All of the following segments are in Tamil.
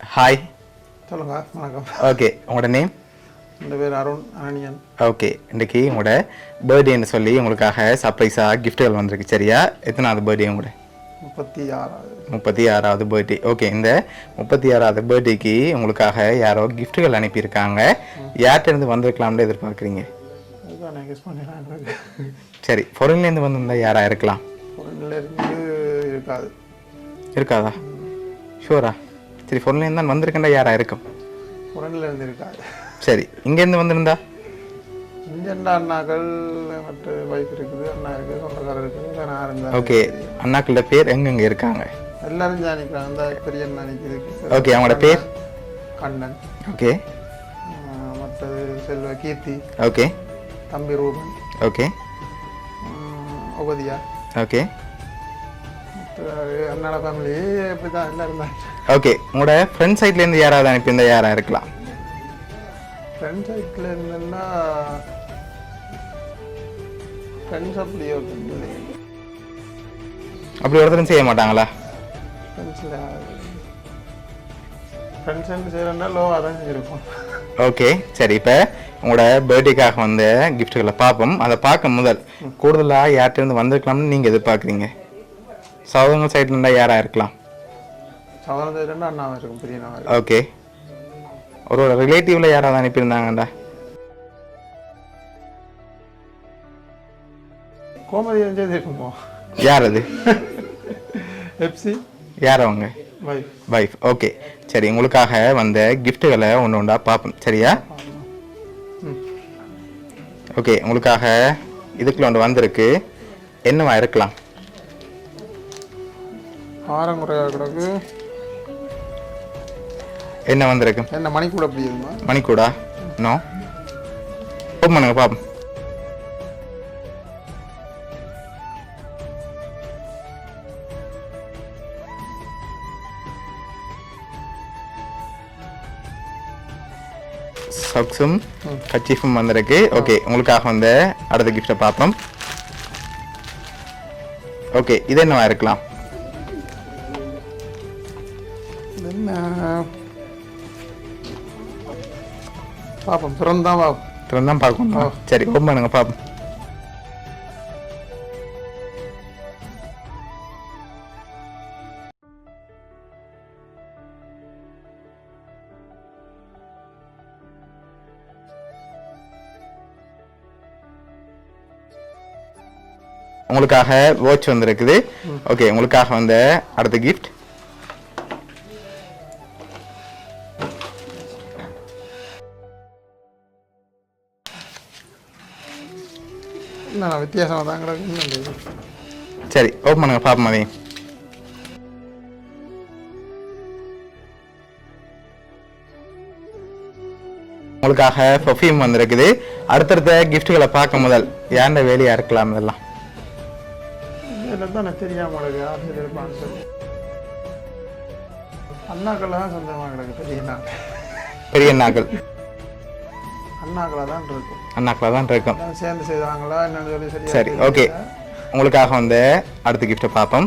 Hi. சொல்லுங்க வணக்கம். ஓகே, உங்களோட நேம்? இந்த பேர் அருண் ஆனியன். ஓகே, இன்றைக்கி உங்களோட பர்த்டேன்னு சொல்லி உங்களுக்காக சர்ப்ரைஸாக கிஃப்ட்டுகள் வந்திருக்கு. சரியா? எத்தனாவது பர்த்டே உங்களோட? 36வது பர்த்டே. ஓகே, இந்த 36வது பர்த்டேக்கு உங்களுக்காக யாரோ கிஃப்ட்டுகள் அனுப்பியிருக்காங்க. யார்கிட்டேருந்து வந்திருக்கலாம்னு எதிர்பார்க்குறீங்க? சரி, ஃபாரின்லேருந்து வந்திருந்தால் யாராக இருக்கலாம்? இருக்காதா? ஷூரா? சரி, ஃபாரின்லேருந்து தான் வந்திருக்கேன்டா, யாராக இருக்கும்? இருக்காது. சரி, இங்கேருந்து வந்திருந்தா? அண்ணாக்கள் மற்ற வைஃப் இருக்குது, அண்ணா இருக்குது, சொந்தக்காரர் இருக்குது, நான் இருந்தால். ஓகே, அண்ணாக்களோட பேர் எங்கெங்கே இருக்காங்க? எல்லாரும் ஜானிக்கிறாங்க. அந்த பெரிய அண்ணா நிற்கிது. ஓகே, அவங்களோட பேர்? கண்ணன். ஓகே. மற்றது செல்வ கீர்த்தி. ஓகே. தம்பி ரூபன். ஓகே. உபதியா. ஓகே. அண்ணாட ஃபேமிலி இப்படி தான் எல்லாரும் தான். ஓகே, உங்களோட ஃப்ரெண்ட் சைட்லேருந்து யாராவது அனுப்பியிருந்தால் யாராக இருக்கலாம்? ஃப்ரெண்ட் சைட்டில் இருந்தேன்னா ஃப்ரெண்ட்ஸ் அப்படி அப்படி ஒருத்தரும் செய்ய மாட்டாங்களா? ஃப்ரெண்ட்ஸில் ஃப்ரெண்ட்ஸ் என்ன செய்கிறேன்னா லோவாக தான் செஞ்சுருப்போம். ஓகே, சரி. இப்போ உங்களோட பர்த்டேக்காக வந்த கிஃப்ட்டுகளை பார்ப்போம். அதை பார்க்க முதல் கூடுதலாக யார்கிட்டேருந்து வந்திருக்கலாம்னு நீங்கள் எதிர்பார்க்குறீங்க? சௌதங்க சைட்லேருந்தா யாராக இருக்கலாம்? சௌதங்க சைட்லேருந்து அண்ணாவாக இருக்கும், பெரிய அண்ணாவாக. ஓகே, ஒரு ரிலேட்டிவில் யாராவது அனுப்பியிருந்தாங்கண்டா? கோமதி இருக்குமோ? யார் அது? எப்சி. யார் அவங்க? வைஃப். ஓகே, சரி. உங்களுக்காக வந்த கிஃப்ட்டுகளை ஒன்று ஒன்றா பார்ப்போம். சரியா? ஓகே, உங்களுக்காக இதுக்குள்ள ஒன்று வந்திருக்கு. என்னவா இருக்கலாம்? ஆரங்குறையாக கிடக்கு. என்ன வந்திருக்கு? என்ன மணிக்கூட அப்படி இருக்குமா? மணிக்கூடா? நோ. ஓப்பன் பண்ணுங்க பாப்போம். சாக்ஸும் கச்சீஃபும் வந்திருக்கு. ஓகே, உங்களுக்காக வந்து அடுத்த கிஃப்டை பார்ப்போம். ஓகே, இது என்னவா இருக்கலாம்? பாப்போம், திறந்தான் பார்க்கணும். சரி, ஓப்பன் பண்ணுங்க பாப்போம். உங்களுக்காக வாட்ச் வந்திருக்குது. ஓகே, உங்களுக்காக வந்த அடுத்த கிஃப்ட். வித்தியாசமாக தான் கிடக்கு. சரி, ஓப்பன் பண்ணுங்க பாப்போம். அதையும் உங்களுக்காக பர்ஃப்யூம் வந்திருக்குது. அடுத்தடுத்த கிஃப்ட்டுகளை பார்க்க முதல் யாண்ட வேலையா இருக்கலாம்? இதெல்லாம் தான் தெரியாம அண்ணாக்கள் தான் சொந்தமாக கிடக்கு. பெரிய அண்ணாக்கள் அண்ணாக்களாக தான் இருக்கும். சேர்ந்து செய்வாங்களா என்னன்னு சொல்லி. சரி, ஓகே. உங்களுக்காக வந்து அடுத்த கிஃப்ட்டை பார்ப்போம்.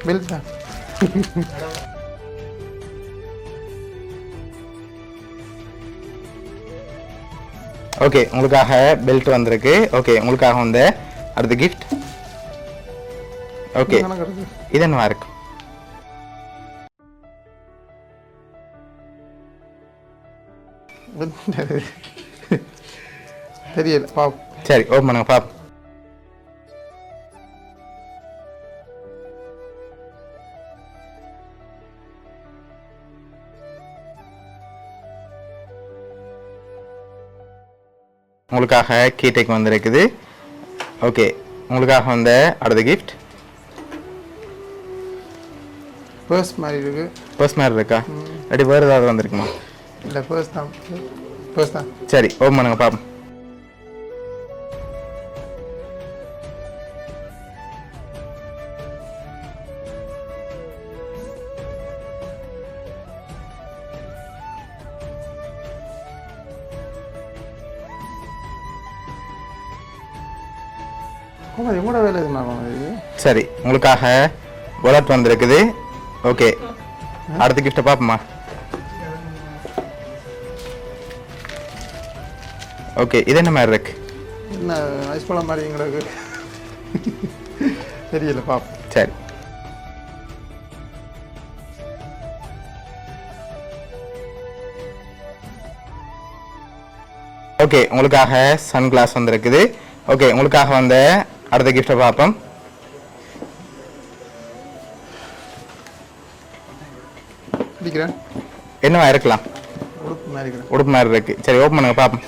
பில் தான். ஓகே, உங்களுக்காக பெல்ட் வந்திருக்கு. ஓகே, உங்களுக்காக வந்து அடுத்த கிஃப்ட். ஓகே, இது என்னவா இருக்கு? தெரியல, பாப். சரி, ஓப்பன் பண்ணுங்க பாப். உங்களுக்காக கீடேக் வந்திருக்குது. ஓகே, உங்களுக்காக வந்த அடுத்த கிஃப்ட். பர்ஸ் மாதிரி இருக்கு. பர்ஸ் மாதிரி இருக்கா? அப்படி வேறு ஏதாவது வந்திருக்குமா? இல்லை, பர்ஸ் தான். சரி, ஓப்பன் பண்ணுங்க பாப்போம். ஆமாம் எங்கூட வேலை எதுனாலும் இது சரி உங்களுக்காக வாலெட் வந்திருக்குது. ஓகே அடுத்த கிஃப்ட்டை பார்ப்போமா? ஓகே இது என்ன மாதிரி இருக்கு? என்ன ஐஸ் பழம் மாதிரி எங்களுக்கு தெரியல பாப்போம். சரி ஓகே உங்களுக்காக சன் கிளாஸ் வந்திருக்குது. ஓகே உங்களுக்காக வந்த அடுத்த கிஃப்ட்டை பார்ப்போம். பிடிக்கிறேன். என்னவா இருக்கலாம்? உடுப்பு மாதிரி இருக்கிறேன். உடுப்பு மாதிரி இருக்கு. சரி ஓப்பன் பண்ணுங்க பார்ப்போம்.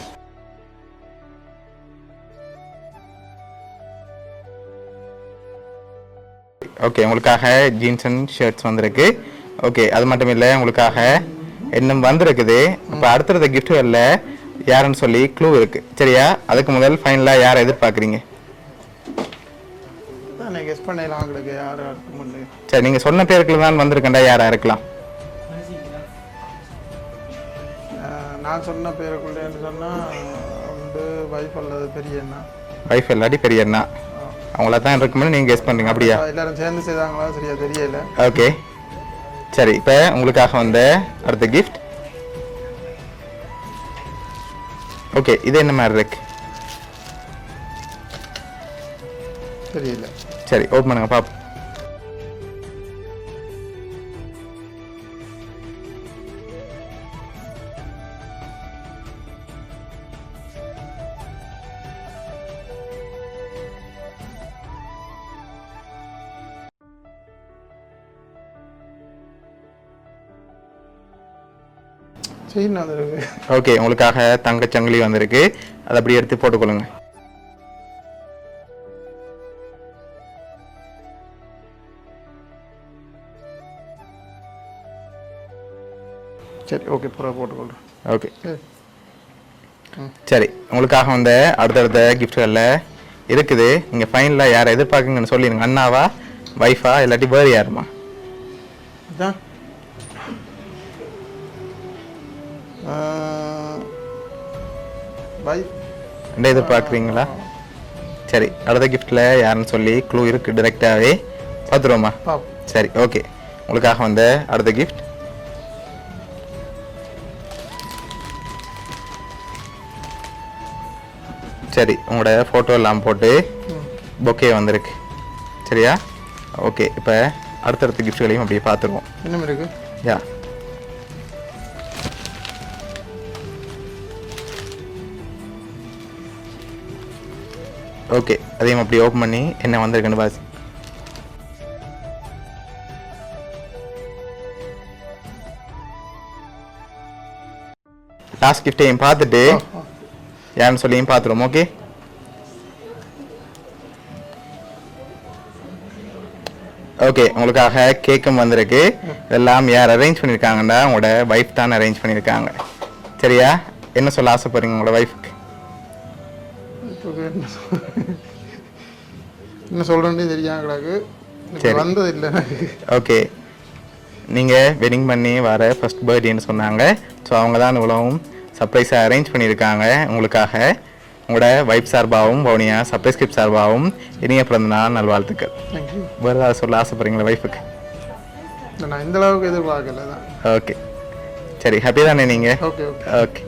ஓகே உங்களுக்காக ஜீன்ஸ் அண்ட் ஷர்ட்ஸ் வந்திருக்கு. ஓகே அது மட்டும் இல்லை உங்களுக்காக இன்னும் வந்திருக்குது. இப்போ அடுத்தடுத்த கிஃப்ட்டுகளில் யாருன்னு சொல்லி க்ளூ இருக்கு. சரியா? அதுக்கு முதல் ஃபைனலாக யாரை எதிர்பார்க்குறீங்க? நான் கெஸ் பண்ணலாம் உங்களுக்கு யாரும் இருக்க முடியல. சரி நீங்கள் சொன்ன பேருக்குள்ள தான் வந்திருக்கேன்டா. யாராக இருக்கலாம்? நான் சொன்ன பேருக்குள்ளேன்னு சொன்னால் வந்து வைஃப் அல்லது பெரிய அண்ணா. வைஃப் இல்லாட்டி பெரிய அண்ணா அவங்கள தான் இருக்கும்போது நீங்கள் கெஸ் பண்ணுறீங்க. அப்படியா? எல்லாரும் சேர்ந்து செய்தாங்களா சரியா தெரியல. ஓகே சரி இப்போ உங்களுக்காக வந்த அடுத்த கிஃப்ட். ஓகே இது என்ன மாதிரி இருக்கு? தெரியல. சரி ஓப்பன் பண்ணுங்க பாப்போம். செயின் வந்திருக்கு. ஓகே உங்களுக்காக தங்கச்சங்கிலி வந்திருக்கு. அதை அப்படி எடுத்து போட்டுக்கொள்ளுங்க. சரி ஓகே பூரா போட்டுக்கொள்கிறேன். ஓகே சரி உங்களுக்காக வந்த அடுத்தடுத்த கிஃப்ட்களில் இருக்குது. நீங்கள் ஃபைனலாக யாரை எதிர்பார்க்குங்கன்னு சொல்லிடுங்க. அண்ணாவா வைஃபா இல்லாட்டி வேறு யாருமா? அதான் வைஃப் ரெண்டே எதிர்பார்க்குறீங்களா? சரி அடுத்த கிஃப்ட்டில் யாருன்னு சொல்லி க்ளூ இருக்குது. டிரெக்டாகவே பார்த்துருவோமா? சரி ஓகே உங்களுக்காக வந்த அடுத்த கிஃப்ட். சரி உங்களோட ஃபோட்டோ எல்லாம் போட்டு பொக்கே வந்திருக்கு. சரியா? ஓகே இப்போ அடுத்தடுத்த கிஃப்ட்களையும் அப்படியே பார்த்துருவோம். என்ன இருக்கு? யா ஓகே அதையும் அப்படி ஓப்பன் பண்ணி என்ன வந்திருக்குன்னு பாசி. லாஸ்ட் கிஃப்டையும் பார்த்துட்டு யாருன்னு சொல்லியும் பார்த்துருவோம். ஓகே ஓகே உங்களுக்காக கேக்கும் வந்திருக்கு. இதெல்லாம் யார் அரேஞ்ச் பண்ணியிருக்காங்கன்னா உங்களோட ஒய்ஃப் தான் அரேஞ்ச் பண்ணியிருக்காங்க. சரியா? என்ன சொல்ல ஆசைப்படுறீங்க உங்களோட ஒய்ஃப்க்கு? என்ன சொல்கிறேன்னு தெரியாங்களாக்கு வந்தது இல்லை. ஓகே நீங்கள் வெட்டிங் பண்ணி வர ஃபர்ஸ்ட் பர்த்டேன்னு சொன்னாங்க. ஸோ அவங்க தான் இவ்வளவும் சர்ப்ரைஸாக அரேஞ்ச் பண்ணியிருக்காங்க உங்களுக்காக. உங்களோட வைஃப் சார்பாகவும் வவுனியா சப்ரைஸ்கிரிப்ட் சார்பாகவும் இனிய பிறந்தநாள் நல்வாழ்த்துக்கள். தேங்க்யூ. வேறு ஏதாவது சொல்ல ஆசைப்படுறீங்களா ஒய்ஃபுக்கு? நான் இந்த அளவுக்கு எதிர்பார்க்கல தான். ஓகே சரி ஹாப்பி தானே நீங்கள்? Okay okay okay